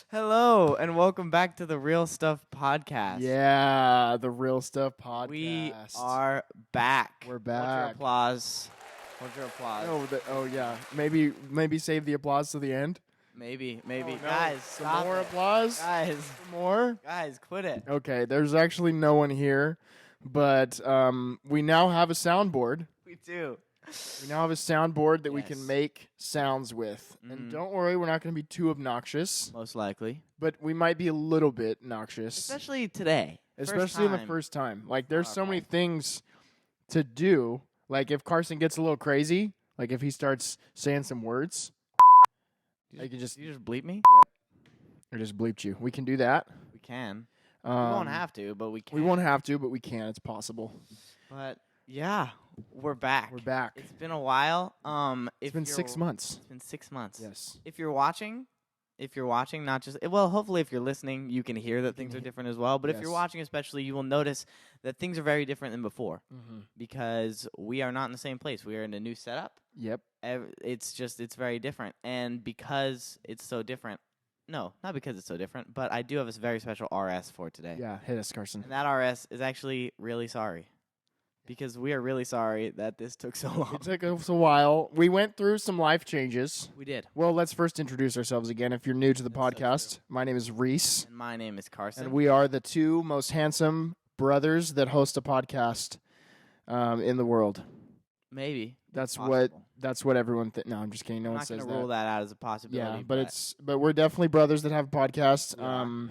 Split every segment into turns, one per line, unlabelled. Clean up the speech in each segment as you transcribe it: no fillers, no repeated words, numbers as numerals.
Hello, and welcome back to the Real Stuff Podcast.
Yeah, the Real Stuff Podcast.
We are back.
We're
Hold your
back.
applause. Hold your applause.
Oh yeah. Maybe save the applause to the end.
Maybe.
Oh, no.
Guys,
Some
stop
more
it.
applause.
Guys,
Some more.
quit it.
Okay, there's actually no one here, but we now have a soundboard.
We do.
We now have a soundboard that we
Yes.
can make sounds with. And don't worry, we're not going to be too obnoxious,
Most likely.
but we might be a little bit noxious.
Especially today.
Especially in the first time. Like, there's so many things to do. Like, if Carson gets a little crazy, like if he starts saying some words,
You just bleep me?
I just bleeped you. We can do that.
We can. We won't have to, but we can.
We won't have to, but we can. It's possible.
But yeah, we're back.
We're back.
It's been a while.
It's been 6 months.
It's been 6 months.
Yes.
If you're watching, not just hopefully if you're listening, you can hear that things are different as well. But if you're
Yes.
watching, especially, you will notice that things are very different than before because we are not in the same place. We are in a new setup.
Yep.
It's very different, and because it's so different. No, not because it's so different, but I do have a very special RS for today.
Yeah, hit us, Carson.
And that RS is actually really sorry. Because we are really sorry that this took so long.
It took us a while. We went through some life changes.
We did.
Well, let's first introduce ourselves again. If you're new to the
That's so
podcast, my name is Reese,
And my name is Carson.
and we are the two most handsome brothers that host a podcast in the world.
Maybe.
That's
Possible.
what everyone No, I'm just kidding. No
I'm
one
not
says
going to
that.
rule that out as a possibility.
Yeah, but we're definitely brothers that have podcasts.
We are.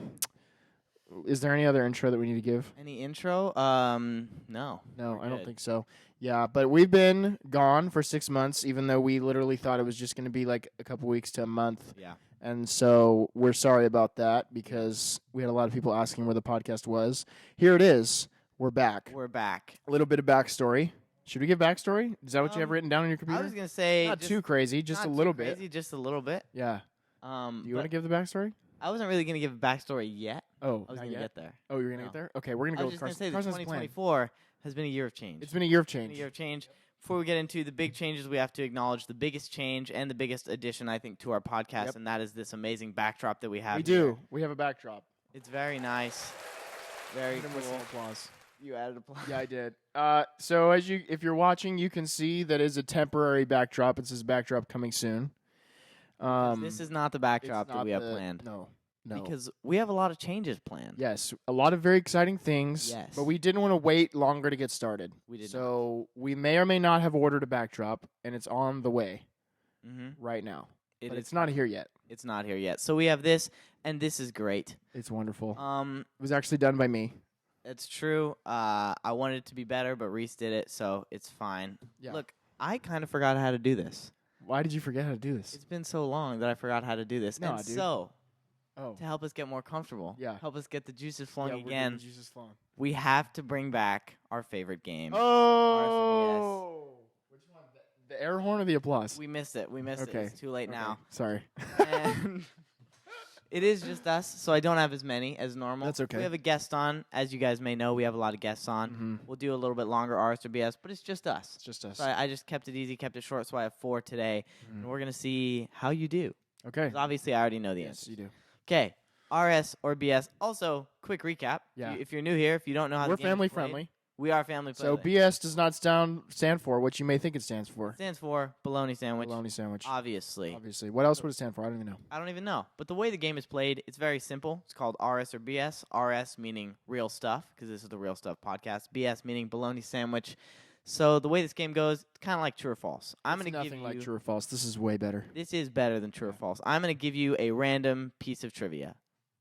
Is there any other intro that we need to give?
Any intro? No.
No,
We're
I don't
good.
think so. Yeah, but we've been gone for 6 months, even though we literally thought it was just going to be like a couple weeks to a month.
Yeah.
And so we're sorry about that because we had a lot of people asking where the podcast was. Here it is. We're back.
We're back.
A little bit of backstory. Should we give backstory? Is that what you have written down on your
I
computer?
was going to say
Not too crazy, just
not
a
too
little
crazy,
bit.
just a little bit.
Yeah. Do you want to give the backstory?
I wasn't really going to give a backstory yet.
Oh,
I was
not
going to
yet?
get there.
Oh, you're going to
No.
get there? Okay, we're going to
I
go
was
with
just going to
Carson.
say that
Carson's plan.
2024 has been a year of change.
It's been a year of
It's been
change.
a year of change. Before we get into the big changes, we have to acknowledge the biggest change and the biggest addition, I think, to our podcast,
Yep.
and that is this amazing backdrop that we have.
We
here.
do. We have a backdrop.
It's very nice. Very
Give him some
cool.
applause.
You added applause.
Yeah, I did. So if you're watching, you can see that is a temporary backdrop. It says backdrop coming soon.
This is not the backdrop that we have planned.
No.
Because we have a lot of changes planned.
Yes, a lot of very exciting things.
Yes.
But we didn't want to wait longer to get started.
We did
So we may or may not have ordered a backdrop, and it's on the way
Mm-hmm.
right now.
It
But
is-
it's not here yet.
It's not here yet. So we have this, and this is great.
It's wonderful. It was actually done by me.
It's true. I wanted it to be better, but Reese did it, so it's fine.
Yeah.
Look, I kind of forgot how to do this.
Why did you forget how to do this?
It's been so long that I forgot how to do this.
Nah,
and
dude.
so,
Oh.
to help us get more comfortable,
Yeah.
help us get the juices
Yeah,
flowing
we're
again,
doing Jesus Flowing.
we have to bring back our favorite game.
Oh. Which one? The air horn or the applause?
We missed it.
Okay.
It's too late
Okay.
now.
Sorry.
And it is just us, so I don't have as many as normal.
That's okay.
We have a guest on. As you guys may know, we have a lot of guests on.
Mhm.
We'll do a little bit longer RS or BS, but it's just us.
It's just us.
So I just kept it easy, kept it short, so I have 4 today.
Mhm.
And we're going to see how you do.
Okay.
'Cause obviously, I already know the
Yes,
answer.
you do.
Okay, RS or BS. Also, quick recap.
Yeah.
If you're new here, if you don't know how
We're
the game is
family
played,
friendly.
We are family
So
friendly.
BS does not stand for what you may think it stands for.
Stands for bologna sandwich.
Bologna sandwich.
Obviously.
Obviously. What else would it stand for? I don't even know.
I don't even know. But the way the game is played, it's very simple. It's called RS or BS. RS meaning real stuff, because this is the Real Stuff podcast. BS meaning bologna sandwich. So the way this game goes, it's kind of like true or false. I'm
It's
going to give
nothing
you...
like true or false. This is way better.
This is better than true or false. I'm going to give you a random piece of trivia.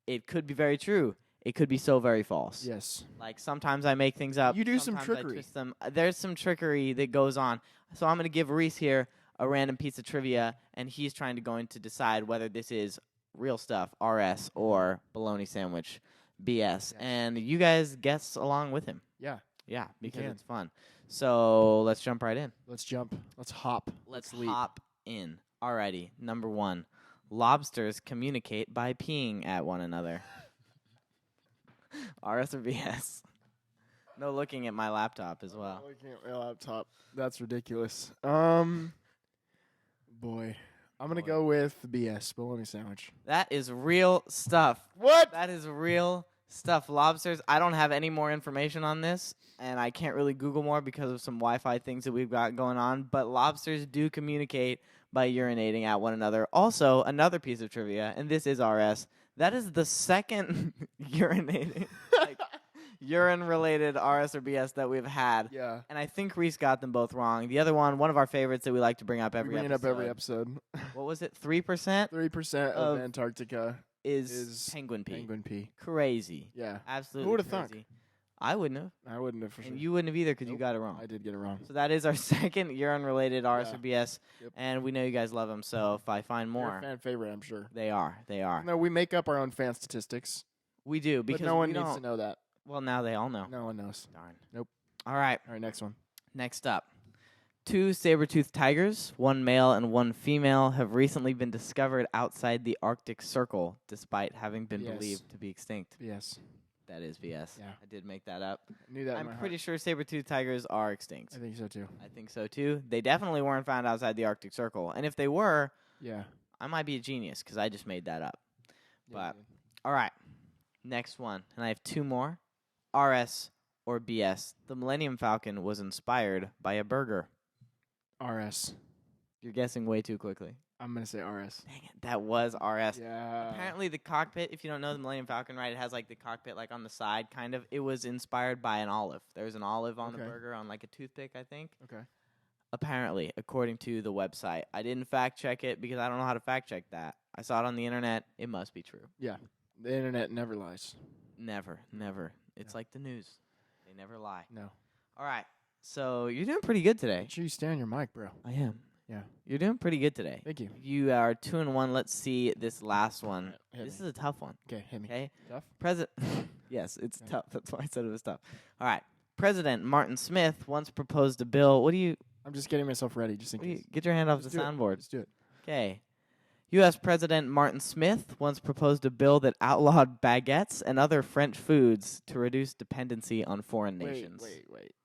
It could be very true. It could be so very false.
Yes.
Like sometimes I make things up.
You do some
sometimes I
trickery.
twist them. There's some trickery that goes on. So I'm going to give Reese here a random piece of trivia, and he's trying to decide whether this is real stuff, RS, or bologna sandwich, BS.
Yes.
And you guys guess along with him.
Yeah.
Yeah, because
can.
it's fun. So let's jump right in.
Let's jump. Let's hop.
Let's
leap.
hop in. Alrighty, number 1. Lobsters communicate by peeing at one another. RS or BS? No looking at my laptop as well.
Looking at my laptop. That's ridiculous. Boy. I'm going to go with BS, bologna sandwich.
That is real stuff.
What?
That is real stuff. Lobsters, I don't have any more information on this, and I can't really Google more because of some Wi-Fi things that we've got going on, but lobsters do communicate by urinating at one another. Also, another piece of trivia, and this is RS, that is the second urinating, like, urine-related RS or BS that we've had.
Yeah.
And I think Reese got them both wrong. The other one of our favorites that we like to bring up every
bring
episode.
it up every episode.
What was it? 3%?
3% of Antarctica
is penguin pee.
Penguin pee.
Crazy.
Yeah.
Absolutely.
Who would have
crazy.
thunk?
I wouldn't have.
I wouldn't have for sure.
And you wouldn't have either because you
Nope.
got it wrong.
I did get it wrong.
So that is our second urine-related RS or BS,
Yep.
and we know you guys love them. So if I find
You're
more,
a fan favorite, I'm sure.
they are. They are.
No, we make up our own fan statistics,
We do because
but no one
we
needs
don't.
to know that.
Well, now they all know.
No one knows.
Darn.
Nope.
All right.
All right, next one.
Next up. 2 saber-toothed tigers, one male and one female, have recently been discovered outside the Arctic Circle, despite having been
BS.
believed to be extinct.
BS.
That is BS.
Yeah.
I did make that up.
I knew that. in
I'm
my
pretty
heart.
sure saber-toothed tigers are extinct.
I think so too.
I think so too. They definitely weren't found outside the Arctic Circle. And if they were,
Yeah.
I might be a genius because I just made that up.
Yeah,
But all right, next one. And I have 2 more. RS or BS. The Millennium Falcon was inspired by a burger.
RS.
You're guessing way too quickly.
I'm gonna say RS.
Dang it, that was RS.
Yeah.
Apparently the cockpit, if you don't know the Millennium Falcon, right, it has like the cockpit like on the side kind of. It was inspired by an olive. There's an olive on the
Okay.
burger on like a toothpick, I think.
Okay.
Apparently, according to the website. I didn't fact check it because I don't know how to fact check that. I saw it on the internet. It must be true.
The internet never lies.
Never, never. It's
Yeah.
like the news. They never lie.
No.
All right. So you're doing pretty good today.
Make sure you stay on your mic, bro.
I am.
Yeah.
You're doing pretty good today.
Thank you.
You are 2-1. Let's see this last one.
Hit
This
me.
is a tough one.
Okay, hit me.
Okay.
Tough?
President. Yes, it's
Okay.
tough. That's why I said it was tough. All right. President Martin Smith once proposed a bill. What do you?
I'm just getting myself ready, just in case.
Get your hand off
Let's
the
do it.
soundboard.
Let's do it.
Okay. U.S. President Martin Smith once proposed a bill that outlawed baguettes and other French foods to reduce dependency on foreign nations.
Wait.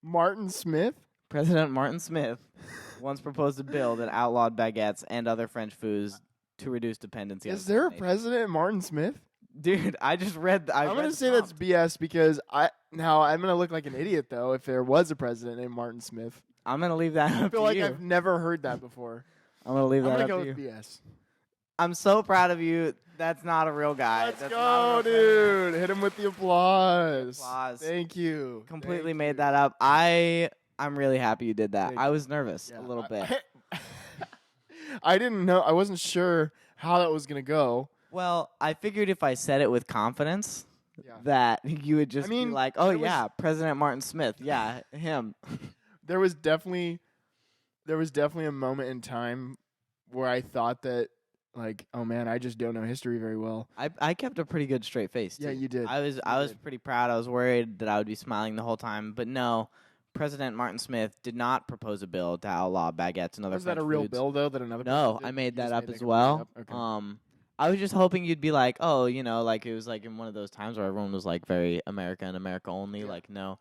Martin Smith?
President Martin Smith once proposed a bill that outlawed baguettes and other French foods to reduce dependency on
Is there a
foreign nations.
president Martin Smith?
Dude, I just read.
I'm gonna say that's BS because I'm gonna look like an idiot though if there was a president named Martin Smith.
I'm gonna leave that
I
up
feel
to
like
you.
I've never heard that before.
I'm gonna leave
I'm
that
gonna
up
go
to you.
with BS.
I'm so proud of you. That's not a real guy.
Let's
That's
go,
not a real president.
dude. Hit him with the applause.
Applause.
Thank you.
Completely
Thank
made
you.
that up. I'm really happy you did that.
Thank
I
you.
was nervous
Yeah,
a little bit.
I didn't know. I wasn't sure how that was gonna go.
Well, I figured if I said it with confidence,
Yeah.
that you would just
mean,
be like, "Oh
it was-
yeah, President Martin Smith, yeah, him."
There was definitely a moment in time where I thought that, like, oh man, I just don't know history very well.
I kept a pretty good straight face.
Yeah,
too.
you did.
I was
did.
pretty proud. I was worried that I would be smiling the whole time, but no. President Martin Smith did not propose a bill to outlaw baguettes and other
Was that
French
a real
foods.
bill though that another?
No,
person did?
I made
You
that
just
up
made
as
that
well.
completely up? Okay.
I was just hoping you'd be like, oh, you know, like it was like in one of those times where everyone was like very America and America only.
Yeah.
Like, no,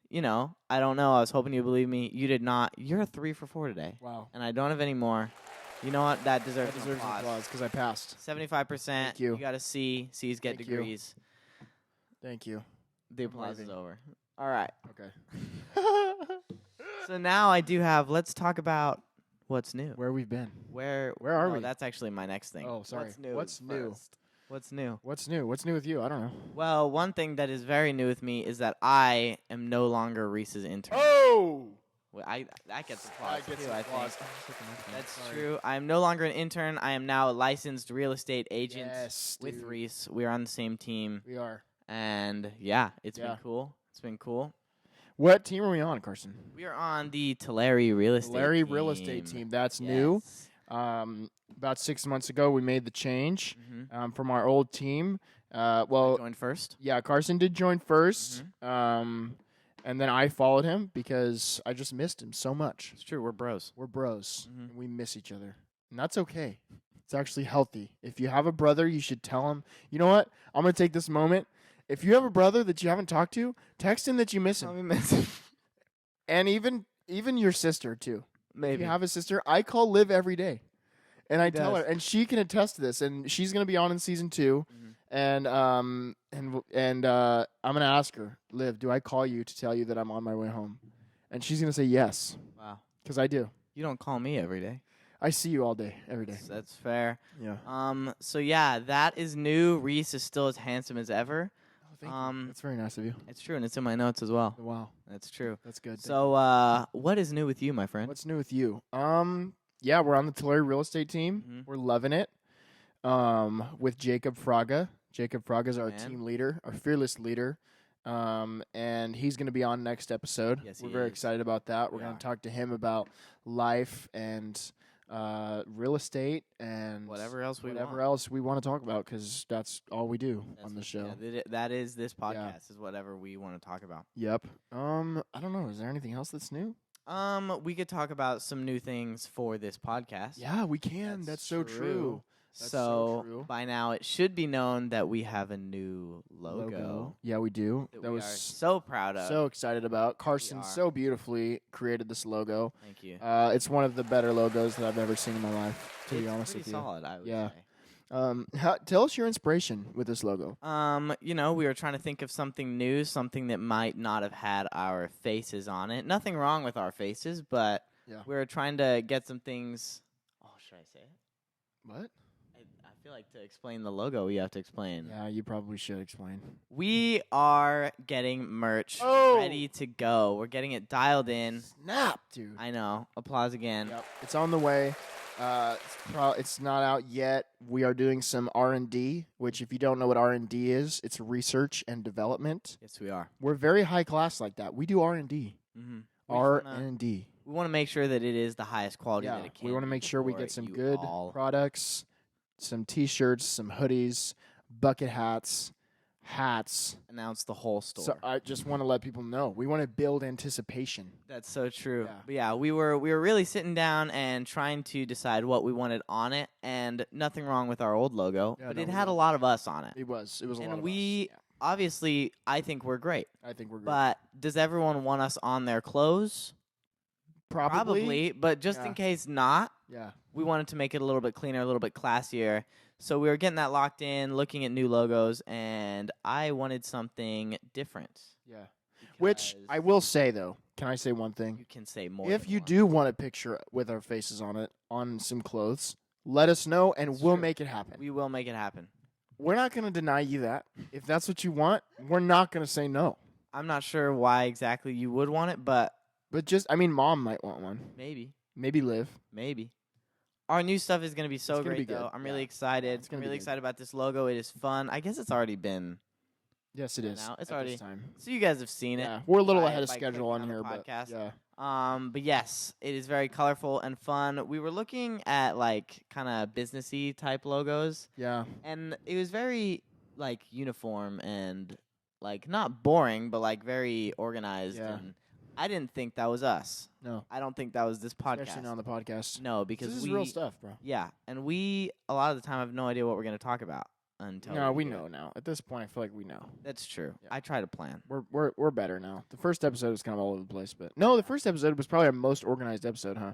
you know, I don't know. I was hoping you believe me. You did not. You're a 3 for 4 today,
Wow.
and I don't have any more. You know what? That deserves,
That deserves an applause because I passed.
75%.
Thank you.
You got a C. C's get
Thank you.
degrees.
Thank you.
The applause is
leaving.
over. All right.
Okay.
So now I do have. Let's talk about what's new.
Where we've been.
Where
are
no,
we?
That's actually my next thing.
Oh, sorry.
What's new?
What's
is
new?
first. What's new?
What's new? What's new with you? I don't know.
Well, one thing that is very new with me is that I am no longer Reese's intern.
Oh.
Well, that gets applause
I get
too,
some
I
applause.
think. That's
Sorry.
true. I am no longer an intern. I am now a licensed real estate agent
Yes,
with
dude.
Reese. We're on the same team,
We are.
and yeah, it's
Yeah.
been cool. It's been cool.
What team are we on, Carson?
We are on the Tulare real estate
Larry
team.
Real Estate Team. That's new.
Yes.
About 6 months ago, we made the change
Mhm.
from our old team.
I
Well,
joined first.
yeah, Carson did join 1st,
Mm-hmm.
and then I followed him because I just missed him so much.
It's true. We're bros.
We're bros,
Mhm.
and we miss each other, and that's okay. It's actually healthy. If you have a brother, you should tell him. You know what? I'm gonna take this moment. If you have a brother that you haven't talked to, text him that you miss him,
We miss him.
and even your sister too. If
Maybe.
you have a sister, I call Liv every day. And
He
I tell her,
does.
and she can attest to this, and she's gonna be on in season 2.
Mhm.
And I'm gonna ask her, Liv, do I call you to tell you that I'm on my way home? And she's gonna say yes,
Wow.
because I do.
You don't call me every day.
I see you all day, every day.
That's fair.
Yeah.
So yeah, that is new. Reese is still as handsome as ever.
Oh, thank you. That's very nice of you.
It's true, and it's in my notes as well.
Wow,
That's true.
that's good.
So, what is new with you, my friend?
What's new with you? Yeah, we're on the Tulare real estate team.
Mhm.
We're loving it. With Jacob Fraga. Jacob Fraga is our
Man.
team leader, our fearless leader. And he's going to be on next episode.
Yes,
We're
he
very
is.
excited about that. We're
We
going
are.
to talk to him about life and real estate and
Whatever else we
whatever
want.
else we want to talk about, because that's all we do
That's
on the
what-
show.
yeah, that is this podcast. Is whatever we want to talk about.
Yep. I don't know. Is there anything else that's new?
We could talk about some new things for this podcast.
Yeah, we can. That's so true. That's so
So
true.
by now it should be known that we have a new logo
Yeah, we do.
that
That
we
was
are so proud of.
so excited about. Carson
are.
so beautifully created this logo.
Thank you.
It's one of the better logos that I've ever seen in my life, to be
It's
honest
pretty
with you.
solid, I would
Yeah.
say.
Tell us your inspiration with this logo.
We were trying to think of something new, something that might not have had our faces on it. Nothing wrong with our faces, but
Yeah.
we were trying to get some things. Oh, should I say it?
What?
I feel like to explain the logo, we have to explain.
Yeah, you probably should explain.
We are getting merch
Oh!
ready to go. We're getting it dialed in.
Snap, dude.
I know. Applause again.
Yep. It's on the way. It's not out yet. We are doing some R&D, which if you don't know what R&D is, it's research and development.
Yes, we are.
We're very high class like that. We do R&D.
Mm-hmm.
R&D.
We want to make sure that it is the highest quality
Yeah,
that it can.
we want to
be
make sure we
for
get some
you
good
all.
products, some T-shirts, some hoodies, bucket hats.
Announce the whole store.
So I just want to let people know we want to build anticipation.
That's so true.
Yeah.
But yeah, we were really sitting down and trying to decide what we wanted on it, and nothing wrong with our old logo,
Yeah,
but
no,
it
we
had a
love
lot of us on it.
It was a lot
And
of
we-
us.
Obviously, I think we're great,
Yeah, I think we're good.
but does everyone want us on their clothes?
Probably.
But just
Yeah.
in case not,
Yeah.
we wanted to make it a little bit cleaner, a little bit classier. So we were getting that locked in, looking at new logos, and I wanted something different.
Yeah. Which
because
I will say though, can I say one thing?
you can say more.
If
than
you
one.
do want a picture with our faces on it on some clothes, let us know and
It's
we'll
true.
make it happen.
we will make it happen.
We're not going to deny you that. If that's what you want, we're not going to say no.
I'm not sure why exactly you would want it, but
But Mom might want one.
maybe.
Maybe Liv.
Maybe. Our new stuff is going to be so
It's gonna
great,
be good.
though. I'm really
Yeah.
excited.
It's gonna
I'm
be
really
good.
excited about this logo. It is fun. I guess it's already been.
Yes, it
Yeah,
is.
now it's
at
already-
this time.
So you guys have seen it.
Yeah, we're a little
by-
ahead of
by
schedule
clicking
on
the
here, but
podcast.
yeah.
But yes, it is very colorful and fun. We were looking at like kind of businessy type logos,
Yeah.
and it was very like uniform and like not boring, but like very organized.
Yeah.
And I didn't think that was us.
No.
I don't think that was this podcast.
Especially not on the podcast.
No, because
This is
we
real stuff, bro.
Yeah, and we a lot of the time have no idea what we're going to talk about until
No, we
do
know
it.
now. At this point, I feel like we know.
That's true.
Yeah.
I try to plan.
We're better now. The first episode was kind of all over the place, but no, the first episode was probably our most organized episode, huh?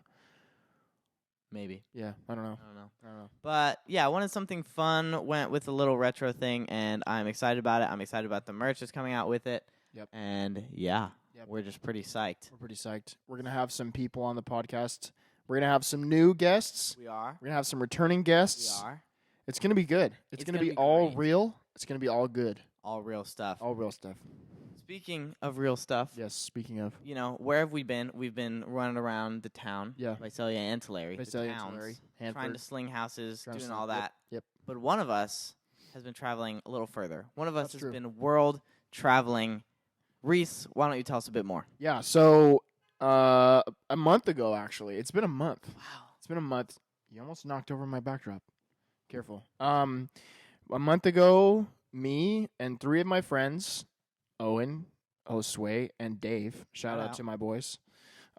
Maybe.
Yeah, I don't know.
I don't know. But yeah, I wanted something fun, went with a little retro thing, and I'm excited about it. I'm excited about the merch that's coming out with it.
Yep.
And yeah,
Yep.
we're just pretty psyched.
We're pretty psyched. We're gonna have some people on the podcast. We're gonna have some new guests.
We are.
We're gonna have some returning
We
guests.
are.
It's gonna be good. It's gonna be all
great.
real. It's gonna be all good.
All real stuff.
All real stuff.
Speaking of real stuff,
Yes. Speaking of
where have we been? We've been running around the town.
Yeah.
Visalia and Tulare. the
Visalia and
towns,
Tulare,
trying
Hanford.
to sling houses,
Trying to
doing
sling-
all
yep,
that.
yep.
But one of us has been traveling a little further. One of us
That's
has
true.
been world traveling. Reese, why don't you tell us a bit more?
Yeah. So a month ago, actually, it's been a month.
Wow.
It's been a month. You almost knocked over my backdrop. Careful. A month ago, me and 3 of my friends, Owen, Osway, and Dave. Shout out
out.
to my boys,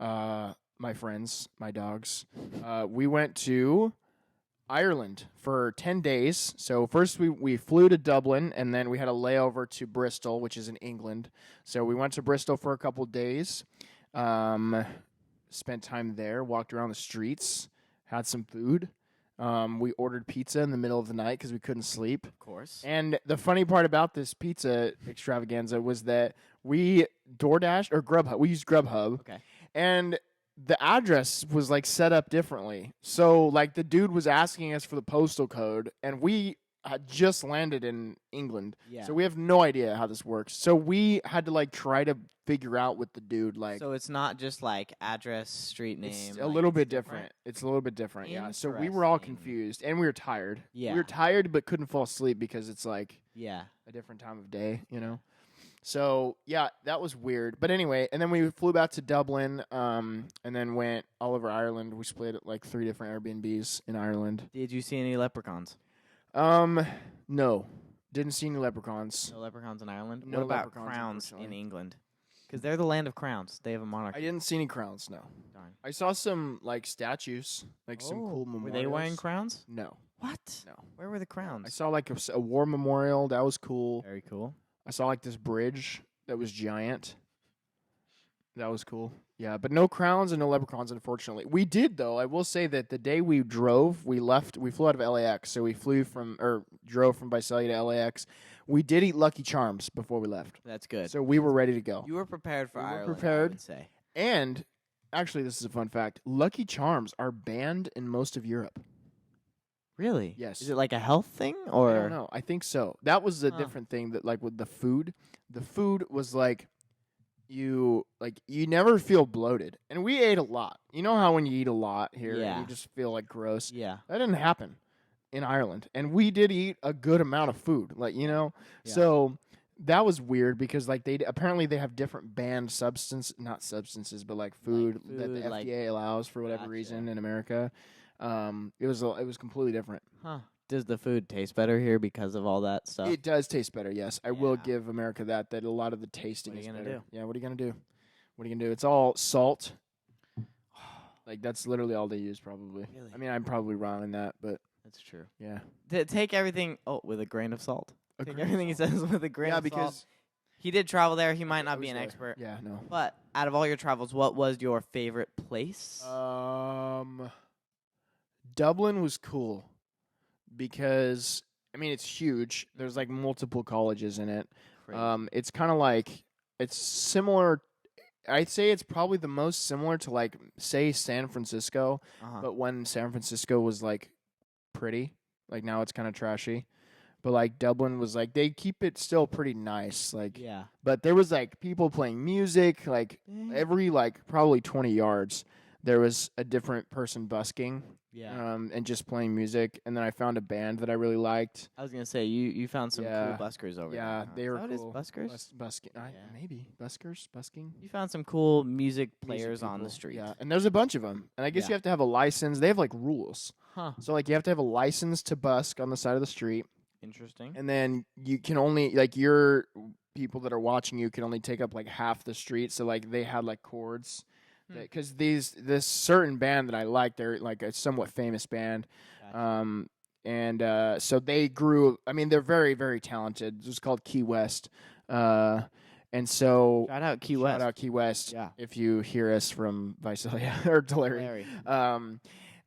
my friends, my dogs. We went to Ireland for 10 days. So first we flew to Dublin, and then we had a layover to Bristol, which is in England. So we went to Bristol for a couple days. Spent time there, walked around the streets, had some food, We ordered pizza in the middle of the night because we couldn't sleep.
Of course.
And the funny part about this pizza extravaganza was that we DoorDashed or Grubhub. We used Grubhub.
Okay.
And the address was like set up differently. So like the dude was asking us for the postal code, and we had just landed in England.
Yeah.
So we have no idea how this works. So we had to like try to figure out with the dude like.
So it's not just like address, street name.
It's a
like,
little
it's
bit different. It's a little bit different, yeah. So we were all
Interesting.
confused, and we were tired.
Yeah.
We were tired, but couldn't fall asleep because it's like
Yeah.
a different time of day, you know? So, yeah, that was weird. But anyway, and then we flew back to Dublin, and then went all over Ireland. We split at like 3 different Airbnbs in Ireland.
Did you see any leprechauns?
No. Didn't see any leprechauns.
No leprechauns in Ireland?
No
What about
leprechauns,
crowns in
unfortunately.
England? Because they're the land of crowns. They have a monarchy.
I didn't see any crowns, no.
Darn.
I saw some like statues, like some cool memorials.
Were they wearing crowns?
No.
What?
No.
Where were the crowns?
I saw like a war memorial. That was cool.
Very cool.
I saw like this bridge that was giant. That was cool. Yeah, but no crowns and no leprechauns, unfortunately. We did, though. I will say that the day we drove, we flew out of LAX. So we drove from Visalia to LAX. We did eat Lucky Charms before we left.
That's good.
So we were ready to go.
You were prepared for
We were
Ireland, I
prepared.
would say.
And actually, this is a fun fact. Lucky Charms are banned in most of Europe.
Really?
Yes.
Is it like a health thing,
I
or
don't know. I think so. That was the
Huh.
different thing that like with the food was like you never feel bloated. And we ate a lot. You know how when you eat a lot here
Yeah.
and you just feel like gross?
Yeah.
That didn't happen in Ireland. And we did eat a good amount of food, like, you know.
Yeah.
So that was weird because like apparently they have different banned not substances, but like food, that the
food, like-
FDA allows for whatever
Gotcha.
reason in America. It was completely different.
Huh? Does the food taste better here because of all that stuff?
It does taste better, yes. I will
Yeah.
give America that a lot of the tasting
What are
is
you gonna
better.
do?
Yeah, what are you gonna do? What are you gonna do? It's all salt. Like that's literally all they use, probably.
Really?
I mean, I'm probably wrong in that, but
That's true.
yeah.
Take everything with a grain of salt.
A
Take
grain of
everything he says with a grain
Yeah,
of salt.
because
He did travel there. He might
I
not be
was
an
there.
expert.
Yeah, no.
But out of all your travels, what was your favorite place?
Dublin was cool because I mean it's huge. There's like multiple colleges in it.
Crazy.
It's kind of like it's similar. I'd say it's probably the most similar to like say San Francisco,
Uh-huh.
but when San Francisco was like pretty, like now it's kind of trashy. But like Dublin was like they keep it still pretty nice, like.
Yeah.
But there was like people playing music, like every like probably 20 yards, there was a different person busking,
Yeah.
and just playing music. And then I found a band that I really liked.
I was gonna say you found some
Yeah.
cool buskers over there.
Yeah,
huh?
they
Is
were
that what it is,
cool.
buskers.
Busking,
Yeah.
maybe busking.
You found some cool music
Music
players on the
people.
street.
Yeah, and there's a bunch of them. And I guess
Yeah.
you have to have a license. They have like rules.
Huh.
So like you have to have a license to busk on the side of the street,
Interesting.
and then you can only like your people that are watching you can only take up like half the street. So like they had like cords. Because this certain band that I like, they're like a somewhat famous band,
Gotcha.
so they grew. I mean, they're very very talented. It was called Key West, and so
Shout out Key West.
shout out Key West.
Yeah.
If you hear us from Visalia or Tulare.
Larry.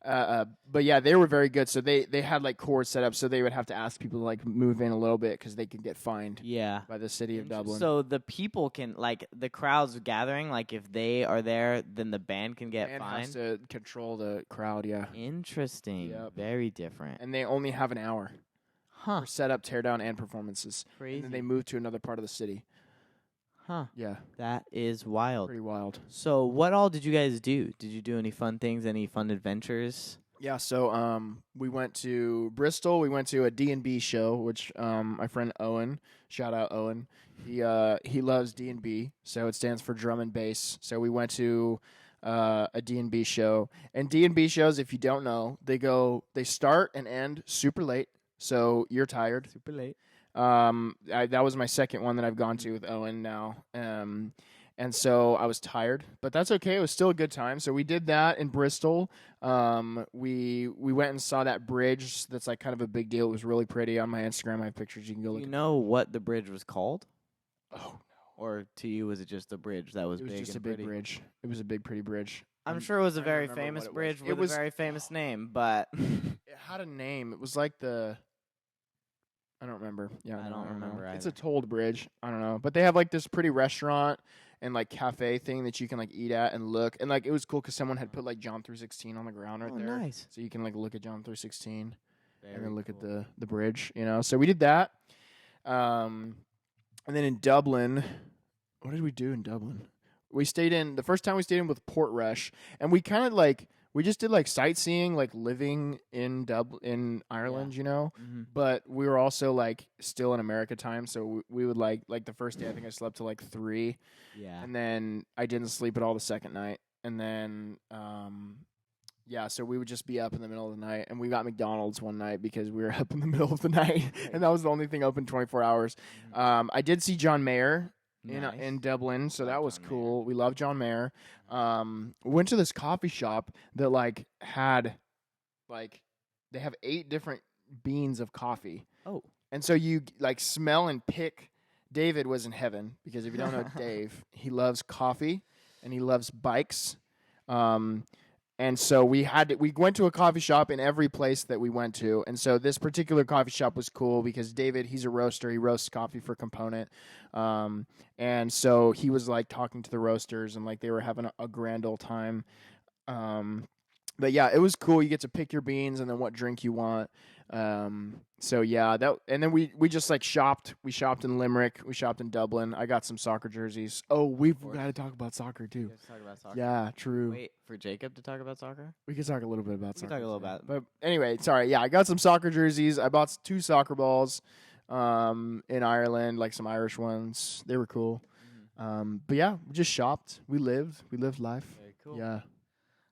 But yeah, they were very good. So they had like cords set up, so they would have to ask people to like move in a little bit because they could get fined
Yeah.
by the city of Dublin.
So the people can like the crowds gathering. Like if they are there, then the band can get
and
fined.
has to control the crowd. Yeah.
Interesting.
Yep.
Very different.
And they only have an hour
Huh.
for setup, teardown, and performances.
Crazy.
And then they move to another part of the city.
Huh.
Yeah,
That is wild.
pretty wild.
So what all did you guys do? Did you do any fun things? Any fun adventures?
Yeah, so we went to Bristol. We went to a D&B show, which my friend Owen, shout out Owen, he loves D&B, so it stands for drum and bass. So we went to a D&B show. And D&B shows, if you don't know, they start and end super late, so you're tired.
Super late.
That was my second one that I've gone to with Owen now. And so I was tired, but that's okay. It was still a good time. So we did that in Bristol. We went and saw that bridge. That's like kind of a big deal. It was really pretty. On my Instagram, I have pictures. You can go
Do
look.
you know what the bridge was called?
Oh,
Or to you, was it just the bridge that was
it was
big
just
and
a big
pretty?
bridge. It was a big, pretty bridge.
I'm sure it was a
trying to
very
remember
famous
what it was.
bridge
It
with
was-
a very famous name, but
It had a name. It was like the. I don't remember. Yeah,
I
no,
don't remember
It's a
either.
tolled bridge. I don't know, but they have like this pretty restaurant and like cafe thing that you can like eat at and look. And like it was cool because someone had put like John 3:16 on the ground right
Oh,
there,
nice.
so you can like look at John 3:16 and
Very
then look at
cool.
the bridge. So we did that. And then in Dublin, what did we do in Dublin? The first time we stayed in with Portrush, and we kind of like we just did like sightseeing, like living in in Ireland,
Mm-hmm.
But we were also like still in America time, so we would like the first day I think I slept till like 3,
Yeah.
and then I didn't sleep at all the second night, and then yeah, so we would just be up in the middle of the night, and we got McDonald's one night because we were up in the middle of the night, and that was the only thing open 24 hours.
Mhm.
I did see John Mayer
Nice.
in Dublin, so
Love
that was
John Mayer.
cool. We love John Mayer. We went to this coffee shop that like had like they have 8 different beans of coffee,
Oh.
and so you like smell and pick. David was in heaven because if you don't know Dave, he loves coffee and he loves bikes. And so we went to a coffee shop in every place that we went to. And so this particular coffee shop was cool because David, he's a roaster. He roasts coffee for Component. And so he was like talking to the roasters and like they were having a grand old time. But yeah, it was cool. You get to pick your beans and then what drink you want. So yeah, and then we just like shopped. We shopped in Limerick. We shopped in Dublin. I got some soccer jerseys. Oh, we've got to talk about soccer too.
Let's talk about soccer.
Yeah, true.
Wait for Jacob to talk about soccer.
We could talk a little bit about
We
soccer.
can talk a little
too.
about.
But anyway, sorry. Yeah, I got some soccer jerseys. I bought 2 soccer balls in Ireland, like some Irish ones. They were cool. But yeah, we just shopped. We lived life.
Very cool.
Yeah.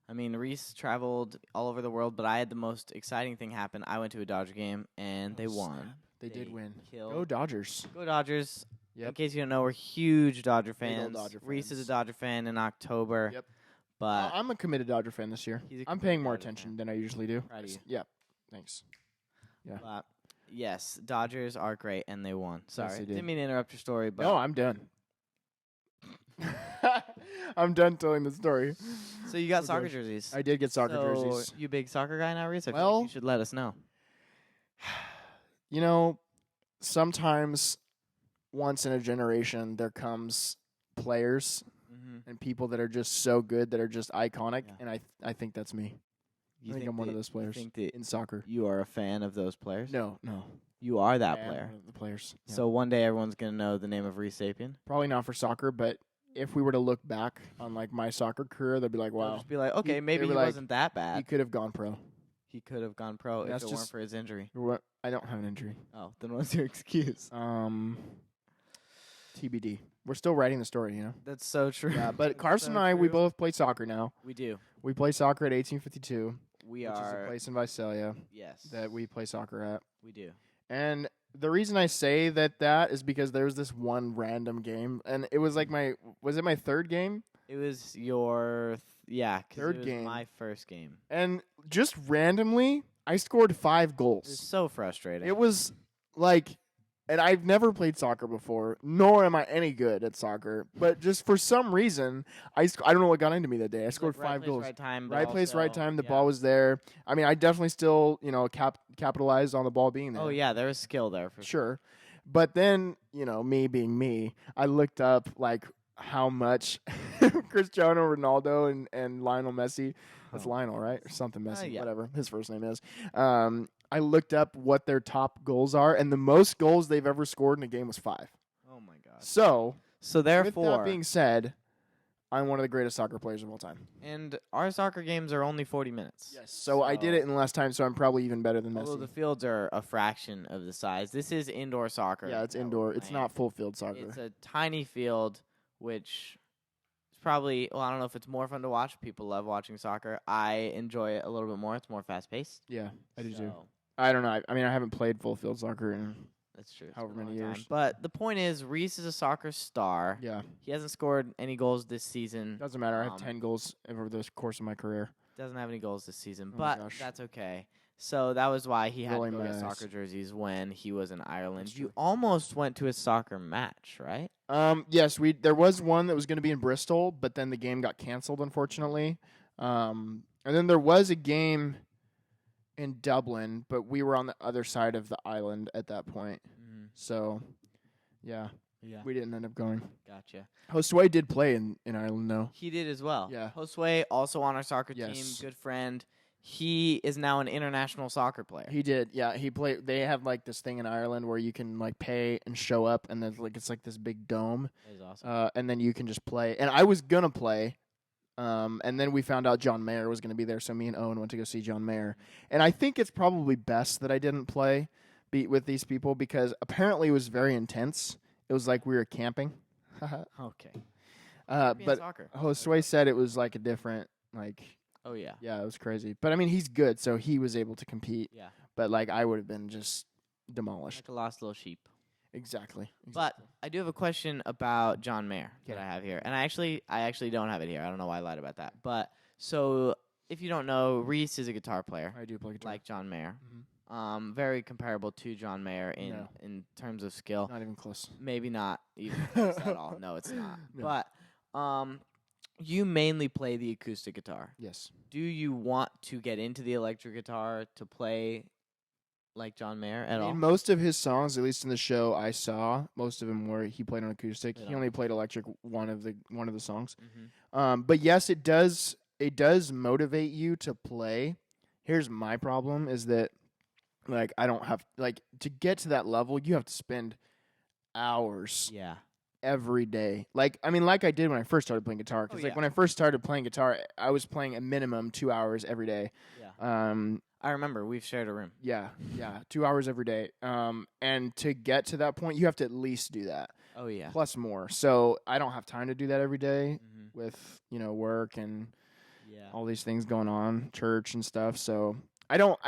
I mean, Reese traveled all over the world, but I had the most exciting thing happen. I went to a Dodger game and they won.
Snap. They did win.
Killed.
Go Dodgers.
Go Dodgers.
Yep.
In case you don't know, we're huge Dodger
Big ol'
fans.
Dodger
Reese is a
fans.
Dodger fan in October.
Yep.
But
I'm a committed Dodger fan this year.
He's a
I'm
committed
paying more
Dodger
attention
fan.
than I usually do.
Proud of you.
Yeah. Thanks. Yeah.
But yes, Dodgers are great and they won. Sorry,
they did.
didn't mean to interrupt your story, but
No, I'm done. I'm done telling the story.
so you got
We're
soccer
good.
jerseys.
I did get soccer
So,
jerseys.
You a big soccer guy now, Reese? I feel
Well-
like you should let us know.
You know, sometimes once in a generation there comes players
Mm-hmm.
and people that are just so good that are just iconic,
Yeah.
and I think that's me. I think I'm one of those players
You think that
in soccer.
you are a fan of those players?
No.
You are that
Fan
player.
of the players. Yeah.
So one day everyone's gonna know the name of Reese Sapien.
Probably not for soccer, but if we were to look back on like my soccer career, they'd be like,
They'll
"Wow,
just be like, okay, maybe
they
he
were like,
wasn't that
he
bad.
could have gone pro."
He could have gone pro if
That's
it weren't
just-
for his injury.
I don't have an injury.
Oh, then what's your excuse?
TBD. We're still writing the story,
That's so true.
Yeah, but
That's
Carson
so
and I, we
true.
both play soccer now.
We do.
We play soccer at 1852,
We
which is a
are.
place in Visalia
Yes.
that we play soccer at.
we do.
And the reason I say that is because there was this one random game, and it was like was it my 3rd game?
It was your 'cause
Third
it was
game.
my first game.
And just randomly, I scored 5
It was
goals.
so frustrating.
It was like, and I've never played soccer before, nor am I any good at soccer. But just for some reason, I don't know what got into me that day. I
It was
scored
like right
5
place,
goals.
Right time. But
Right place, right
also-
time. The
yeah.
ball was there. I mean, I definitely still, capitalized on the ball being there.
Oh yeah, there was skill there for
Sure. But then, me being me, I looked up like how much Cristiano Ronaldo and Lionel Messi, that's
Oh.
Lionel, right? Or something Messi,
yeah.
whatever his first name is. I looked up what their top goals are, and the most goals they've ever scored in a game was 5.
Oh my gosh.
So,
So
with
therefore,
that being said, I'm one of the greatest soccer players of all time.
and our soccer games are only 40 minutes.
Yes. So I did it in the last time, so I'm probably even better than
Although
Messi.
the fields are a fraction of the size. This is indoor soccer.
Yeah, it's
that we're
indoor. It's
playing.
not full field soccer.
It's a tiny field, which is probably, I don't know if it's more fun to watch. People love watching soccer. I enjoy it a little bit more. It's more fast paced.
Yeah, I do too. I don't know. I mean, I haven't played full field soccer in
That's true. It's
however
been a
many
long time.
years.
But the point is, Reese is a soccer star.
Yeah.
He hasn't scored any goals this season.
Doesn't matter. I have
Um,
10 goals over the course of my career.
Doesn't have any goals this season,
Oh my
but
gosh.
that's okay. So that was why he had
Rolling
to go
my
get
eyes.
soccer jerseys when he was in Ireland.
That's
You
true.
almost went to a soccer match, right?
Yes, there was one that was going to be in Bristol, but then the game got canceled, unfortunately. And then there was a game in Dublin, but we were on the other side of the island at that point.
Mm.
So, yeah,
Yeah.
we didn't end up going.
Gotcha.
Josue did play in Ireland, though.
He did as well.
Yeah.
Josue, also on our soccer
Yes.
team, good friend. He is now an international soccer player.
He did, yeah. He played. They have like this thing in Ireland where you can like pay and show up, and then like it's like this big dome,
That is awesome.
and then you can just play. And I was gonna play, and then we found out John Mayer was gonna be there, so me and Owen went to go see John Mayer. And I think it's probably best that I didn't play with these people because apparently it was very intense. It was like we were camping.
Okay.
But
soccer.
Josue said it was like a different like.
Oh yeah.
Yeah, it was crazy. But I mean, he's good, so he was able to compete.
Yeah.
But like, I would have been just demolished.
Like a lost little sheep.
Exactly.
But I do have a question about John Mayer that
Yeah.
I have here, and I actually don't have it here. I don't know why I lied about that. But so if you don't know, Reese is a guitar player,
I do play guitar.
like John Mayer.
Mhm.
Very comparable to John Mayer
No.
in terms of skill.
Not even close.
Maybe not even close at all. No, it's not.
No.
But you mainly play the acoustic guitar.
Yes.
Do you want to get into the electric guitar to play like John Mayer at
I
all?
mean, most of his songs, at least in the show I saw, most of them were he played on acoustic.
Played
He
on
only played electric one of the songs.
Mm-hmm.
But yes, it does motivate you to play. Here's my problem is that like I don't have like to get to that level, you have to spend hours
Yeah.
every day. Like I did when I first started playing guitar. Because
Oh,
like
yeah.
when I first started playing guitar, I was playing a minimum 2 hours every day.
Yeah. I remember we've shared a room.
Yeah, 2 hours every day. And to get to that point, you have to at least do that
Oh yeah.
plus more. So I don't have time to do that every day
Mm-hmm.
with work and
Yeah.
all these things going on, church and stuff. So I don't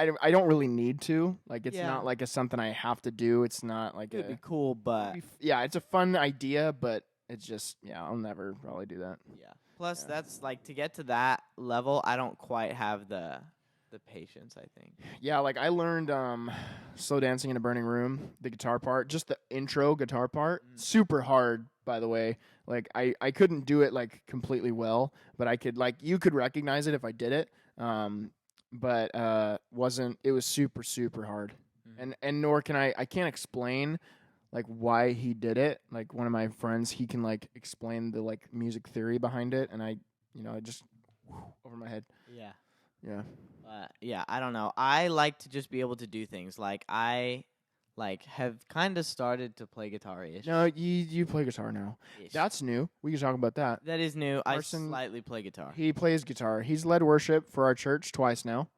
really need to. Like it's
Yeah.
not like a something I have to do. It's not like
It would
a
be cool, but
yeah. It's a fun idea, but it's just I'll never probably do that.
yeah. Plus,
Yeah.
that's like to get to that level. I don't quite have the patience. I think.
Yeah, like I learned slow dancing in a burning room, the guitar part, just the intro guitar part. Super hard, by the way. Like I couldn't do it like completely well, but I could like you could recognize it if I did it. But wasn't it was super hard.
Mhm.
And nor can I can't explain like why he did it. Like one of my friends, he can like explain the like music theory behind it and I just over my head.
Yeah.
Yeah.
Yeah, I don't know. I like to just be able to do things. Like I have kind of started to play guitar-ish.
No, you play guitar now.
Ish.
That's new. We can talk about that.
That is new.
Carson-
I slightly play guitar.
He plays guitar. He's led worship for our church twice now.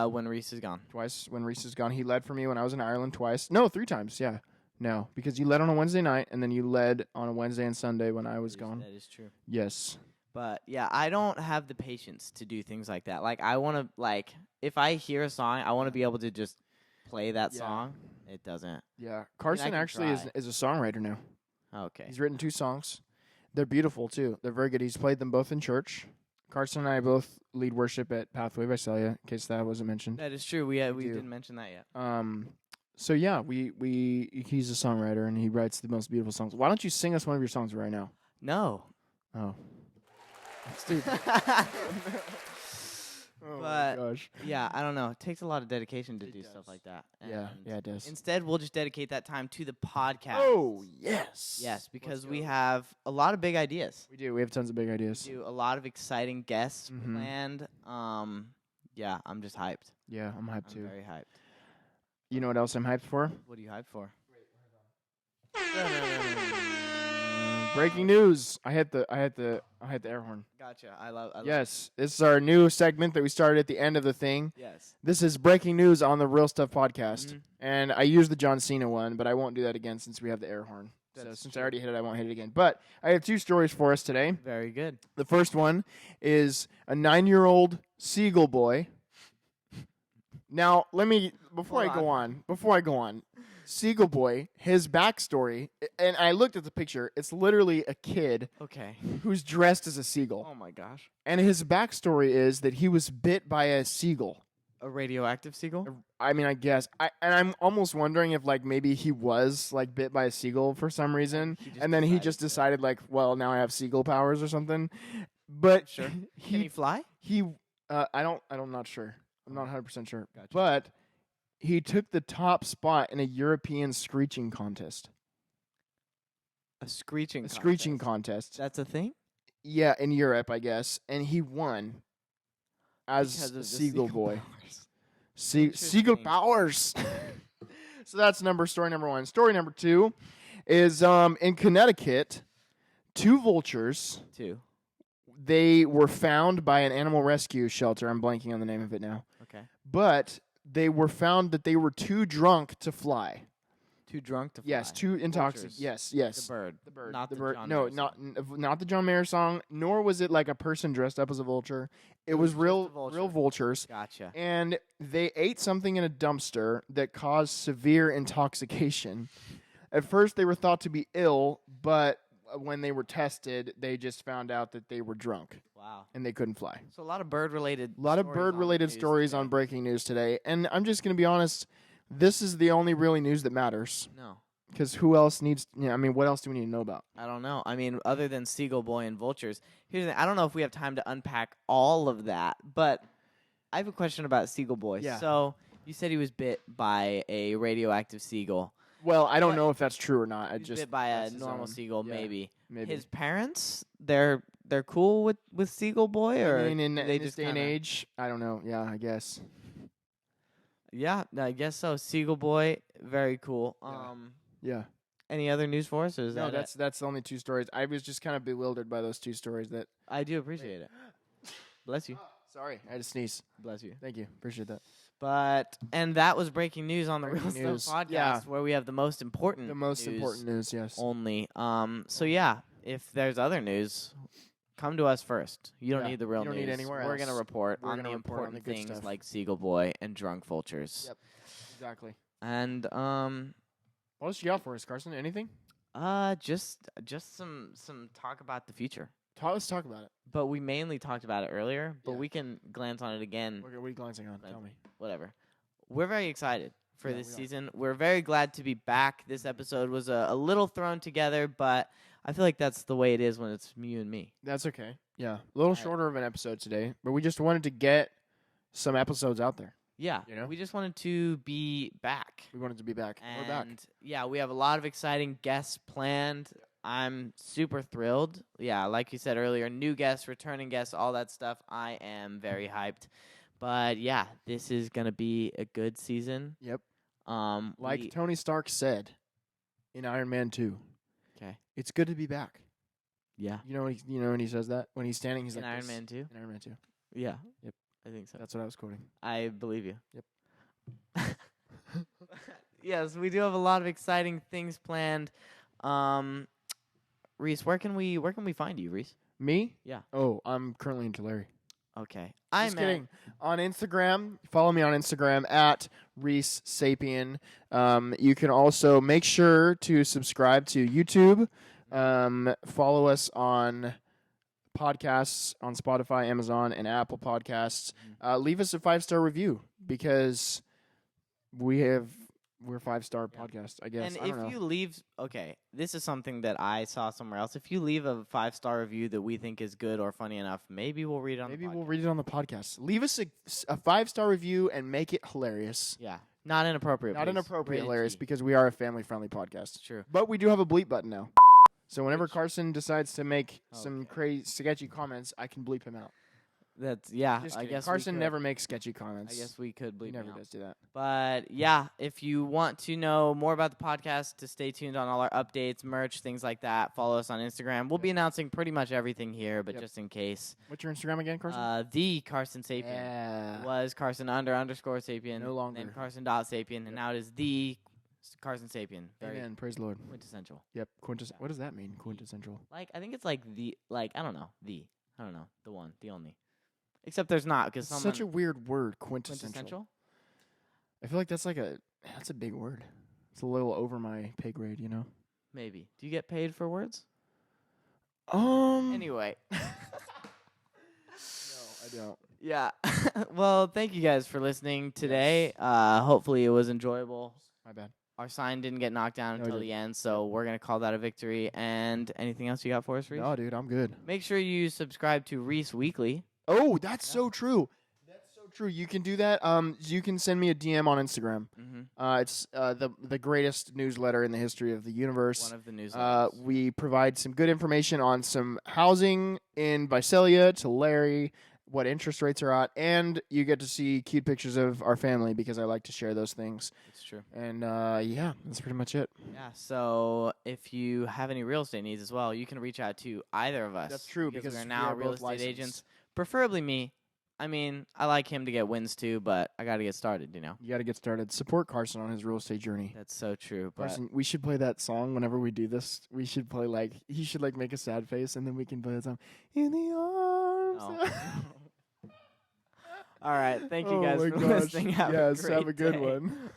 When Reese is gone.
Twice when Reese is gone. He led for me when I was in Ireland twice. No, 3 times. Yeah. No, because you led on a Wednesday night and then you led on a Wednesday and Sunday when I was gone.
That is true.
Yes.
But yeah, I don't have the patience to do things like that. Like I want to if I hear a song, I want to be able to just play that
Yeah.
song. It doesn't.
Yeah. Carson
can
actually
try.
is a songwriter now.
Okay.
He's written 2 songs. They're beautiful too. They're very good. He's played them both in church. Carson and I both lead worship at Pathway by Celia, in case that wasn't mentioned.
That is true. We
do.
didn't mention that yet.
So yeah, he's a songwriter and he writes the most beautiful songs. Why don't you sing us one of your songs right now?
No.
Oh. Dude. Oh
But-
my gosh.
Yeah, I don't know. It takes a lot of dedication to
It
do
does.
stuff like that.
Yeah,
And
yeah, it does.
Instead, we'll just dedicate that time to the podcast.
Oh, yes.
Yes, because
Let's
we
go.
have a lot of big ideas.
We do. We have tons of big ideas.
Do a lot of exciting guests
Mhm.
planned. Yeah, I'm just hyped.
Yeah, I'm hyped
I'm
too.
very hyped.
You know what else I'm hyped for?
What are you hyped for?
Breaking news. I hit the air horn.
Gotcha. I love
Yes, this is our new segment that we started at the end of the thing.
Yes.
This is breaking news on the Real Stuff podcast.
Mhm.
And I used the John Cena one, but I won't do that again since we have the air horn. So
That's
since
true.
I already hit it, I won't hit it again. But I have 2 stories for us today.
Very good.
The first one is a 9-year-old seagull boy. Now, before
Hold
I go on, Seagull Boy, his backstory, and I looked at the picture, it's literally a kid
Okay.
who's dressed as a seagull.
Oh my gosh.
And his backstory is that he was bit by a seagull.
A radioactive seagull?
I mean, I guess. I'm almost wondering if, like, maybe he was, like, bit by a seagull for some reason.
He just
And then he
decided
just
to.
decided, like, well, now I have seagull powers or something. But
Sure. Can he fly?
I'm not sure. I'm not 100% sure.
Gotcha.
But he took the top spot in a European screeching contest.
A screeching
contest.
That's a thing?
Yeah, in Europe, I guess. And he won as
Because of the
Seagull Boy.
powers.
Seagull
Interesting.
Powers. So that's story number 1. Story number 2 is in Connecticut, 2 vultures.
2.
They were found by an animal rescue shelter. I'm blanking on the name of it now.
Okay.
But they were found that they were too drunk to fly.
Too drunk to fly.
Yes, too intoxicated.
Vultures.
Yes.
The bird.
The bird.
Not
the
the
bird.
John
No,
Mayer
not the John Mayer song, nor was it like a person dressed up as a vulture. It was
just
real
a vulture.
real vultures.
Gotcha.
And they ate something in a dumpster that caused severe intoxication. At first they were thought to be ill, but when they were tested, they just found out that they were drunk
Wow.
and they couldn't fly.
So a lot of bird-related
Stories on breaking news today. And I'm just going to be honest, this is the only really news that matters.
No.
Because who else needs? What else do we need to know about?
I don't know. I mean, other than Seagull Boy and vultures, here's the thing. I don't know if we have time to unpack all of that, but I have a question about Seagull Boy.
Yeah.
So you said he was bit by a radioactive seagull.
Well, I don't
But
know if that's true or not.
He was bit by a
that's his
normal
own.
seagull,
Yeah,
maybe.
maybe.
His parents, they're cool with Seagull Boy, or
I mean, in
they
this
just
day and
kinda-
age, I don't know. Yeah, I guess.
Yeah, I guess so. Seagull Boy, very cool.
Yeah. Yeah.
Any other news for us? Or is
No,
that it?
that's the only 2 stories. I was just kind of bewildered by those 2 stories. That.
I do appreciate it. Bless you.
Sorry, I had to sneeze.
Bless you.
Thank you. Appreciate that.
And that was breaking news on the
Breaking
Real
news.
Stuff podcast,
Yeah.
where we have the most important
The most
news
important news, yes.
only. So yeah, if there's other news, come to us first. You don't
Yeah,
need the real
you don't
news.
need anywhere
We're gonna
else.
report
We're
on
gonna
the
report on the
important
good
things
stuff.
like Seagull Boy and drunk vultures.
Yep. Exactly.
And
What else you got for us, Carson? Anything?
just some talk about the future.
Let's talk about it.
But we mainly talked about it earlier, but
Yeah.
we can glance on it again.
What are you glancing on?
Glance-
Tell me.
Whatever. We're very excited for
Yeah,
this
we are.
season. We're very glad to be back. This episode was a little thrown together, but I feel like that's the way it is when it's you and me.
That's okay. Yeah. A little shorter of an episode today, but we just wanted to get some episodes out there.
Yeah,
You know?
we just wanted to be back.
We wanted to be back.
And
We're back.
yeah, we have a lot of exciting guests planned. I'm super thrilled. Yeah, like you said earlier, new guests, returning guests, all that stuff. I am very hyped. But yeah, this is gonna be a good season.
Yep.
Like
Like Tony Stark said in Iron Man 2,
okay,
it's good to be back.
yeah.
You know when he says that? When he's standing, he's
In
like
Iron
this.
Man 2?
In Iron Man 2.
Yeah.
Yep.
I think so.
That's what I was quoting.
I believe you.
Yep.
Yes, we do have a lot of exciting things planned. Reese, where can we find you, Reese?
Me?
Yeah.
Oh, I'm currently in Tulare.
Okay.
Just kidding. On Instagram, follow me on Instagram at Reese Sapien. You can also make sure to subscribe to YouTube. Follow us on podcasts on Spotify, Amazon, and Apple Podcasts. Leave us a 5-star review because we're a 5-star podcast, I guess.
And
I don't know.
if you leave, okay, this is something that I saw somewhere else. If you leave a 5-star review that we think is good or funny enough, maybe we'll read it on
Maybe
the podcast.
we'll read it on the podcast. Leave us a 5-star review and make it hilarious.
Yeah. Not inappropriate.
Not
please.
inappropriate,
Rated
hilarious,
G.
because we are a family-friendly podcast.
True.
But we do have a bleep button now. So whenever
Which-
Carson decides to make some
Okay.
crazy, sketchy comments, I can bleep him out.
That's yeah.
Just
I
kidding.
guess we
Carson
could.
never makes sketchy comments.
I guess we could
he
bleep
never
him out.
does do that.
But yeah, if you want to know more about the podcast, to stay tuned on all our updates, merch, things like that, follow us on Instagram. We'll be announcing pretty much everything here, but
Yep.
just in case,
What's your Instagram again, Carson?
the Carson Sapien
Yeah.
was Carson __ Sapien,
No longer.
then Carson .Sapien,
Yep.
and now it is the Carson Sapien. Very
Amen. Praise the Lord.
quintessential.
Yep. What does that mean? Quintessential.
Like I think it's like I don't know the one, the only. Except there's not because
It's such a weird word. Quintessential.
quintessential.
I feel like that's a big word. It's a little over my pay grade, you know.
Maybe. Do you get paid for words? Anyway.
No, I don't.
Yeah. Well, thank you guys for listening today. Hopefully it was enjoyable.
My bad.
Our sign didn't get knocked down
No, it
until the end, so we're going to call that a victory. And anything else you got for us, Reese?
No, dude, I'm good.
Make sure you subscribe to Reese Weekly.
Oh, that's so true. That's so true. You can do that. You can send me a DM on Instagram.
Mm-hmm.
It's the greatest newsletter in the history of the universe.
One of the newsletters.
We provide some good information on some housing in Visalia, Tulare, what interest rates are at, and you get to see cute pictures of our family because I like to share those things.
It's true.
And yeah, that's pretty much it.
Yeah. So if you have any real estate needs as well, you can reach out to either of us.
That's true
because
because
we're
we
now
are
real
both
estate
licensed.
agents. Preferably me. I mean, I like him to get wins too, but I got to get started. You know.
You got to get started. Support Carson on his real estate journey.
That's so true. But
Carson, we should play that song whenever we do this. We should play he should make a sad face, and then we can play that song. In the arms.
Oh. All right. Thank you guys
Oh my
for
gosh.
listening. Have
Yes,
a great
have a good
day.
one.